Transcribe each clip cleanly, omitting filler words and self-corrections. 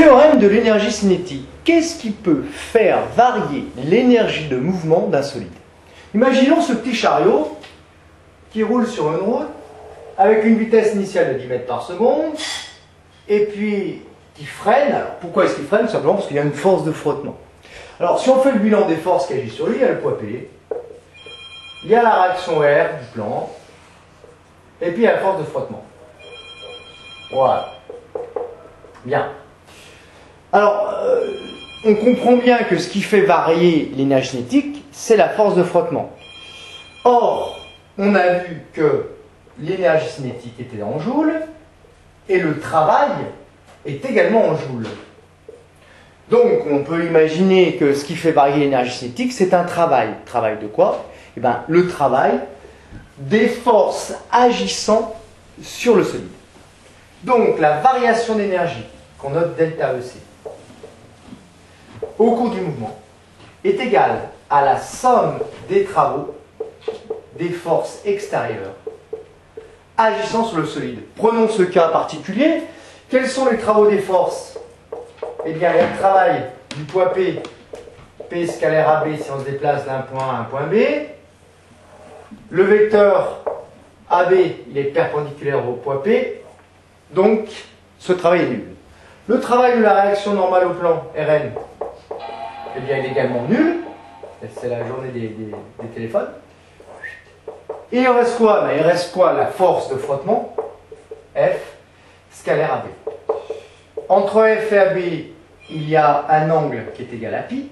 Théorème de l'énergie cinétique. Qu'est-ce qui peut faire varier l'énergie de mouvement d'un solide? Imaginons ce petit chariot qui roule sur une route avec une vitesse initiale de 10 mètres par seconde et puis qui freine. Alors pourquoi est-ce qu'il freine? Tout simplement parce qu'il y a une force de frottement. Alors si on fait le bilan des forces qui agissent sur lui, il y a le poids P, il y a la réaction R du plan et puis il y a la force de frottement. Voilà. Bien. Alors, on comprend bien que ce qui fait varier l'énergie cinétique, c'est la force de frottement. Or, on a vu que l'énergie cinétique était en joules et le travail est également en joules. Donc, on peut imaginer que ce qui fait varier l'énergie cinétique, c'est un travail. Travail de quoi? Eh bien, le travail des forces agissant sur le solide. Donc, la variation d'énergie, qu'on note delta EC, au cours du mouvement, est égale à la somme des travaux des forces extérieures agissant sur le solide. Prenons ce cas particulier. Quels sont les travaux des forces? Eh bien, il y a le travail du poids P, P scalaire AB si on se déplace d'un point à un point B. Le vecteur AB, il est perpendiculaire au poids P. Donc, ce travail est nul. Le travail de la réaction normale au plan, Rn, eh bien, il est également nul. C'est la journée des téléphones. Et il reste quoi? Il reste quoi? La force de frottement, F, scalaire AB. Entre F et AB, il y a un angle qui est égal à pi.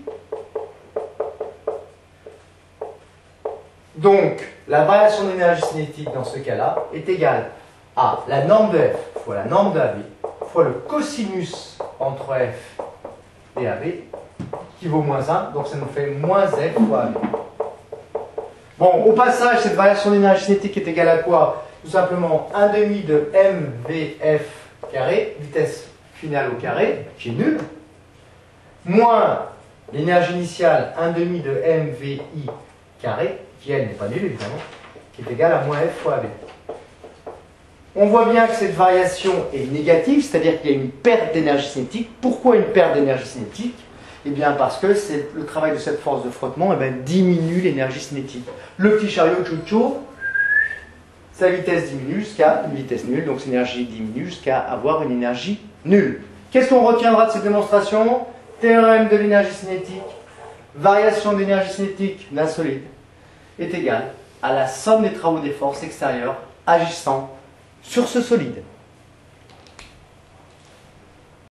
Donc, la variation d'énergie cinétique dans ce cas-là est égale à la norme de F fois la norme de AB fois le cosinus entre F et AB qui vaut moins 1, donc ça nous fait moins F fois AB. Bon, au passage, cette variation d'énergie cinétique est égale à quoi? Tout simplement 1 demi de mvf carré, vitesse finale au carré, qui est nulle, moins l'énergie initiale 1 demi de mvi carré, qui elle n'est pas nulle évidemment, qui est égale à moins F fois AB. On voit bien que cette variation est négative, c'est-à-dire qu'il y a une perte d'énergie cinétique. Pourquoi une perte d'énergie cinétique? Eh bien parce que le travail de cette force de frottement diminue l'énergie cinétique. Le petit chariot tchou-tchou, sa vitesse diminue jusqu'à une vitesse nulle, donc son énergie diminue jusqu'à avoir une énergie nulle. Qu'est-ce qu'on retiendra de cette démonstration? Théorème de l'énergie cinétique, variation d'énergie cinétique d'un solide est égale à la somme des travaux des forces extérieures agissant sur ce solide.